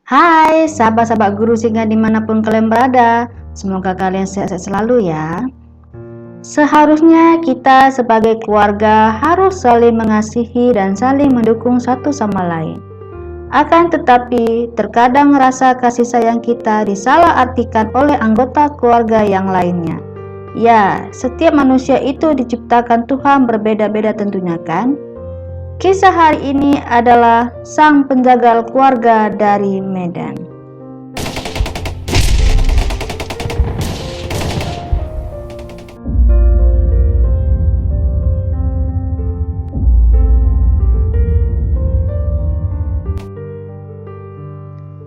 Hai sahabat-sahabat guru singa dimanapun kalian berada, semoga kalian sehat-sehat selalu ya. Seharusnya kita sebagai keluarga harus saling mengasihi dan saling mendukung satu sama lain. Akan tetapi terkadang rasa kasih sayang kita disalahartikan oleh anggota keluarga yang lainnya. Ya, setiap manusia itu diciptakan Tuhan berbeda-beda tentunya kan? Kisah hari ini adalah sang penjagal keluarga dari Medan.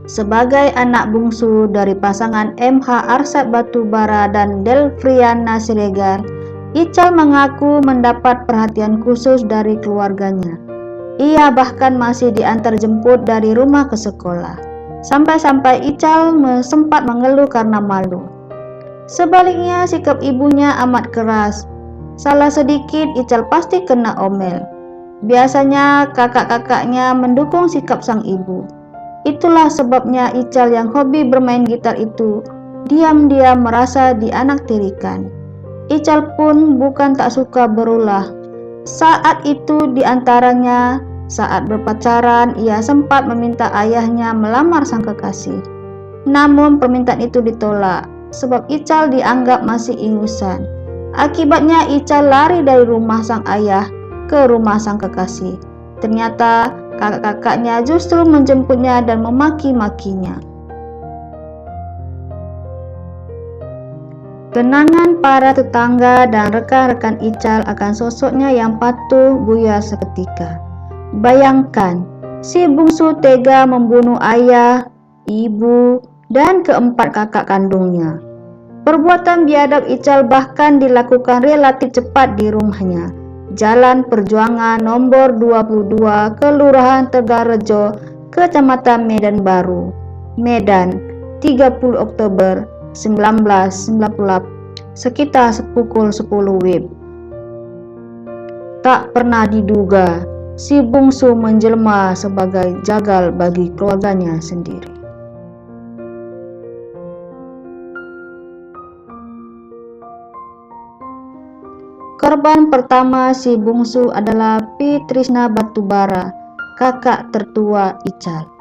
Sebagai anak bungsu dari pasangan MH Arsyad Batubara dan Delfriana Siregar, Ical mengaku mendapat perhatian khusus dari keluarganya. Ia bahkan masih diantar jemput dari rumah ke sekolah. Sampai-sampai Ical sempat mengeluh karena malu. Sebaliknya sikap ibunya amat keras. Salah sedikit Ical pasti kena omel. Biasanya kakak-kakaknya mendukung sikap sang ibu. Itulah sebabnya Ical yang hobi bermain gitar itu diam-diam merasa dianaktirikan. Ical pun bukan tak suka berulah. Saat itu diantaranya saat berpacaran ia sempat meminta ayahnya melamar sang kekasih. Namun permintaan itu ditolak sebab Ical dianggap masih ingusan. Akibatnya Ical lari dari rumah sang ayah ke rumah sang kekasih. Ternyata kakak-kakaknya justru menjemputnya dan memaki-makinya. Kenangan para tetangga dan rekan-rekan Ical akan sosoknya yang patuh buyar seketika. Bayangkan, si bungsu tega membunuh ayah, ibu, dan keempat kakak kandungnya. Perbuatan biadab Ical bahkan dilakukan relatif cepat di rumahnya. Jalan Perjuangan nomor 22, Kelurahan Tegalrejo, Kecamatan Medan Baru, Medan, 30 Oktober 1998, sekitar pukul 10 WIB. Tak pernah diduga, si bungsu menjelma sebagai jagal bagi keluarganya sendiri. Korban pertama si bungsu adalah Pitrisna Batubara, kakak tertua Ical.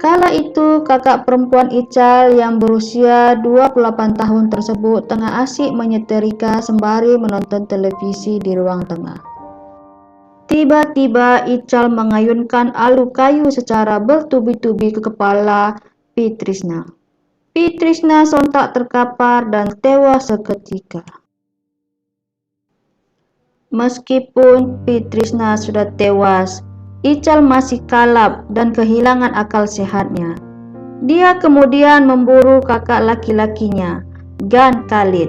Kala itu kakak perempuan Ical yang berusia 28 tahun tersebut tengah asyik menyetrika sembari menonton televisi di ruang tengah. Tiba-tiba Ical mengayunkan alu kayu secara bertubi-tubi ke kepala Pitrisna. Pitrisna sontak terkapar dan tewas seketika. Meskipun Pitrisna sudah tewas, Ical masih kalap dan kehilangan akal sehatnya. Dia kemudian memburu kakak laki-lakinya, Gan Khalid,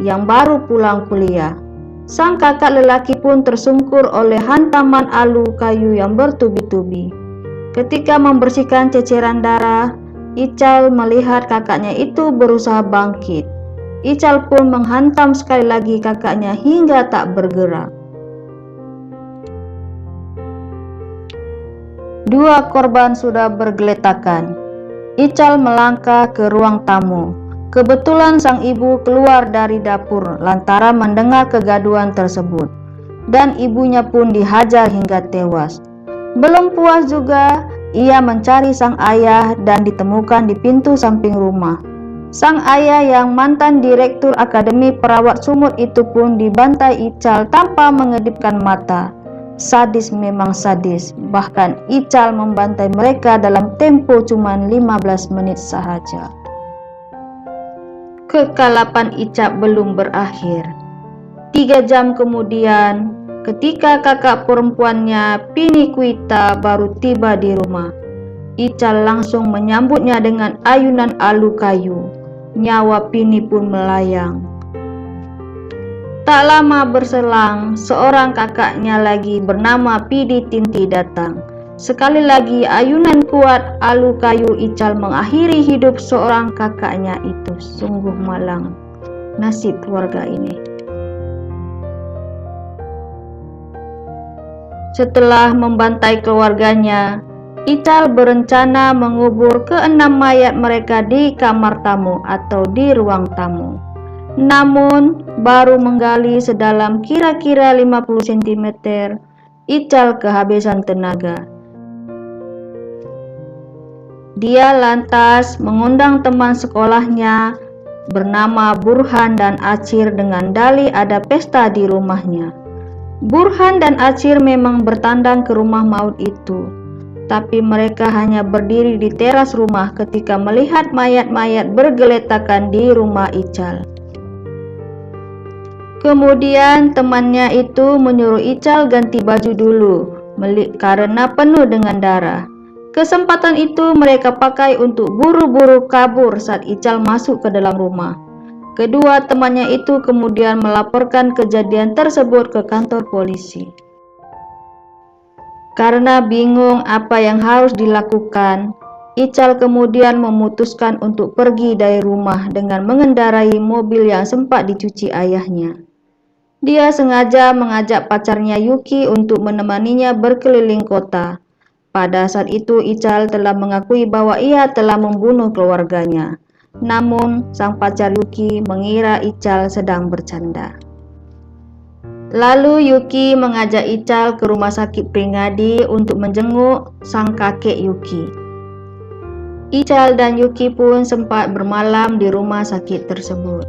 yang baru pulang kuliah. Sang kakak lelaki pun tersungkur oleh hantaman alu kayu yang bertubi-tubi. Ketika membersihkan ceceran darah, Ical melihat kakaknya itu berusaha bangkit. Ical pun menghantam sekali lagi kakaknya hingga tak bergerak. Dua korban sudah bergeletakan. Ical melangkah ke ruang tamu. Kebetulan sang ibu keluar dari dapur lantaran mendengar kegaduhan tersebut, dan ibunya pun dihajar hingga tewas. Belum puas juga, ia mencari sang ayah dan ditemukan di pintu samping rumah. Sang ayah yang mantan direktur Akademi Perawat Sumut itu pun dibantai Ical tanpa mengedipkan mata. Sadis memang sadis, bahkan Ical membantai mereka dalam tempo cuma 15 menit sahaja. Kekalapan Ical belum berakhir. 3 jam kemudian, ketika kakak perempuannya Piniquita baru tiba di rumah, Ical langsung menyambutnya dengan ayunan alu kayu. Nyawa Pini pun melayang. Tak lama berselang, seorang kakaknya lagi bernama Pidi Tinti datang. Sekali lagi ayunan kuat alu kayu Ical mengakhiri hidup seorang kakaknya itu. Sungguh malang nasib keluarga ini. Setelah membantai keluarganya, Ical berencana mengubur keenam mayat mereka di kamar tamu atau di ruang tamu. Namun, baru menggali sedalam kira-kira 50 cm, Ical kehabisan tenaga. Dia lantas mengundang teman sekolahnya bernama Burhan dan Acir dengan dalih ada pesta di rumahnya. Burhan dan Acir memang bertandang ke rumah maut itu, tapi mereka hanya berdiri di teras rumah ketika melihat mayat-mayat bergeletakan di rumah Ical. Kemudian temannya itu menyuruh Ical ganti baju dulu karena penuh dengan darah. Kesempatan itu mereka pakai untuk buru-buru kabur saat Ical masuk ke dalam rumah. Kedua temannya itu kemudian melaporkan kejadian tersebut ke kantor polisi. Karena bingung apa yang harus dilakukan, Ical kemudian memutuskan untuk pergi dari rumah dengan mengendarai mobil yang sempat dicuci ayahnya. Dia sengaja mengajak pacarnya Yuki untuk menemaninya berkeliling kota. Pada saat itu Ical telah mengakui bahwa ia telah membunuh keluarganya. Namun sang pacar Yuki mengira Ical sedang bercanda. Lalu Yuki mengajak Ical ke rumah sakit Pringadi untuk menjenguk sang kakek Yuki. Ical dan Yuki pun sempat bermalam di rumah sakit tersebut.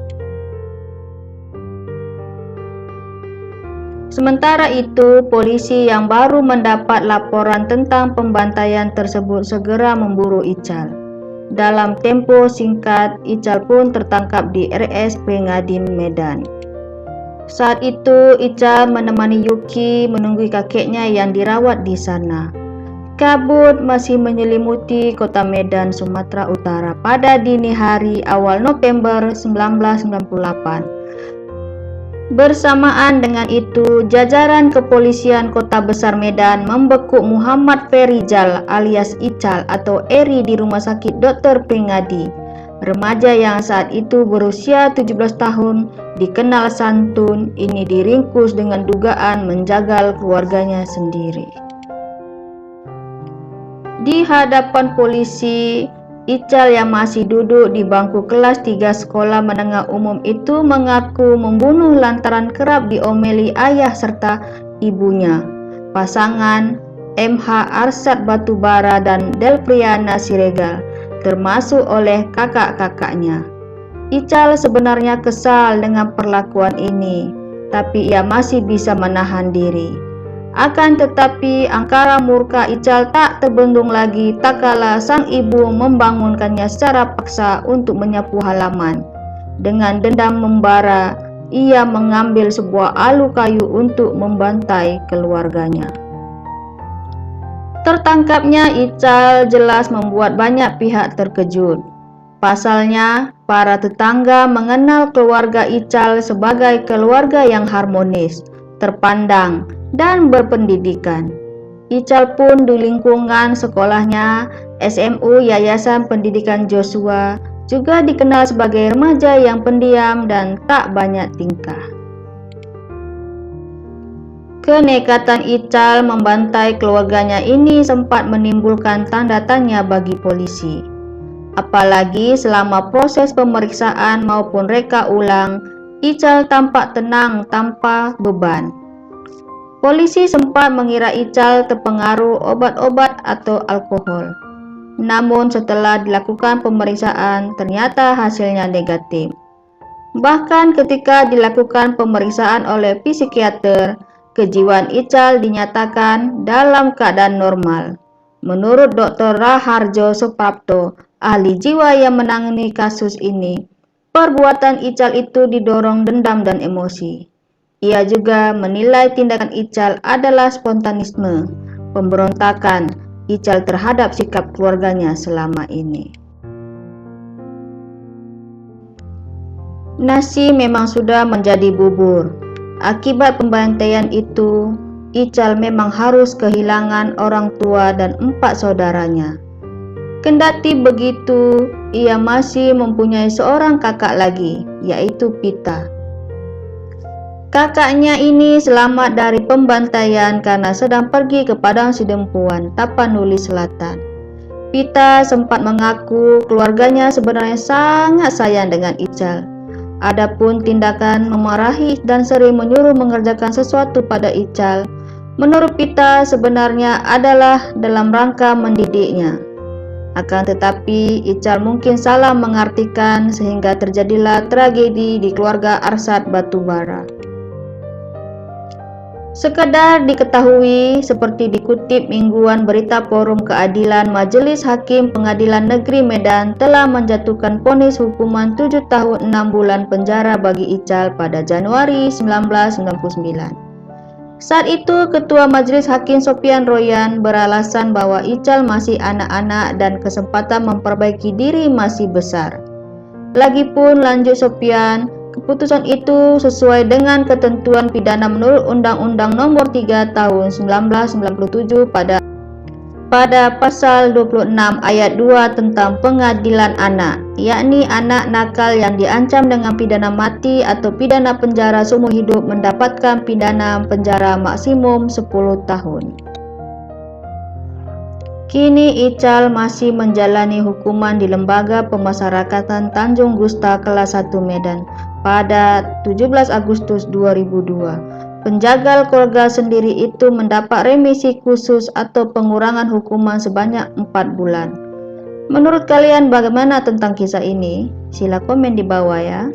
Sementara itu, polisi yang baru mendapat laporan tentang pembantaian tersebut segera memburu Ical. Dalam tempo singkat, Ical pun tertangkap di RS Pringadi Medan. Saat itu, Ical menemani Yuki menunggu kakeknya yang dirawat di sana. Kabut masih menyelimuti kota Medan, Sumatera Utara pada dini hari awal November 1998. Bersamaan dengan itu, jajaran kepolisian Kota Besar Medan membekuk Muhammad Ferijal alias Ical atau Eri di Rumah Sakit Dr. Pringadi. Remaja yang saat itu berusia 17 tahun, dikenal santun, ini diringkus dengan dugaan menjagal keluarganya sendiri. Di hadapan polisi, Ical yang masih duduk di bangku kelas 3 sekolah menengah umum itu mengaku membunuh lantaran kerap diomeli ayah serta ibunya, pasangan MH Arsyad Batubara dan Delfriana Siregar, termasuk oleh kakak-kakaknya. Ical sebenarnya kesal dengan perlakuan ini, tapi ia masih bisa menahan diri. Akan tetapi angkara murka Ical tak terbendung lagi tak kala sang ibu membangunkannya secara paksa untuk menyapu halaman. Dengan dendam membara, ia mengambil sebuah alu kayu untuk membantai keluarganya. Tertangkapnya Ical jelas membuat banyak pihak terkejut. Pasalnya, para tetangga mengenal keluarga Ical sebagai keluarga yang harmonis, terpandang, dan berpendidikan. Ical pun di lingkungan sekolahnya, SMU Yayasan Pendidikan Joshua, juga dikenal sebagai remaja yang pendiam dan tak banyak tingkah. Kenekatan Ical membantai keluarganya ini sempat menimbulkan tanda tanya bagi polisi. Apalagi selama proses pemeriksaan maupun reka ulang, Ical tampak tenang tanpa beban. Polisi sempat mengira Ical terpengaruh obat-obat atau alkohol. Namun setelah dilakukan pemeriksaan, ternyata hasilnya negatif. Bahkan ketika dilakukan pemeriksaan oleh psikiater, kejiwaan Ical dinyatakan dalam keadaan normal. Menurut Dr. Raharjo Suprapto, ahli jiwa yang menangani kasus ini, perbuatan Ical itu didorong dendam dan emosi. Ia juga menilai tindakan Ical adalah spontanisme, pemberontakan Ical terhadap sikap keluarganya selama ini. Nasi memang sudah menjadi bubur. Akibat pembantaian itu, Ical memang harus kehilangan orang tua dan 4 saudaranya. Kendati begitu, ia masih mempunyai seorang kakak lagi, yaitu Pita. Kakaknya ini selamat dari pembantaian karena sedang pergi ke Padang Sidempuan, Tapanuli Selatan. Pita sempat mengaku keluarganya sebenarnya sangat sayang dengan Ical. Adapun tindakan memarahi dan sering menyuruh mengerjakan sesuatu pada Ical, menurut Pita sebenarnya adalah dalam rangka mendidiknya. Akan tetapi Ical mungkin salah mengartikan sehingga terjadilah tragedi di keluarga Arsad Batubara. Sekedar diketahui, seperti dikutip mingguan berita Forum Keadilan, Majelis Hakim Pengadilan Negeri Medan telah menjatuhkan vonis hukuman 7 tahun 6 bulan penjara bagi Ical pada Januari 1999. Saat itu, Ketua Majelis Hakim Sofian Royan beralasan bahwa Ical masih anak-anak dan kesempatan memperbaiki diri masih besar. Lagipun, lanjut Sofian, keputusan itu sesuai dengan ketentuan pidana menurut Undang-Undang Nomor 3 Tahun 1997 pada pasal 26 ayat 2 tentang pengadilan anak, yakni anak nakal yang diancam dengan pidana mati atau pidana penjara seumur hidup mendapatkan pidana penjara maksimum 10 tahun. Kini Ical masih menjalani hukuman di Lembaga Pemasyarakatan Tanjung Gusta kelas 1 Medan pada 17 Agustus 2002. Penjagal keluarga sendiri itu mendapat remisi khusus atau pengurangan hukuman sebanyak 4 bulan. Menurut kalian bagaimana tentang kisah ini? Sila komen di bawah ya.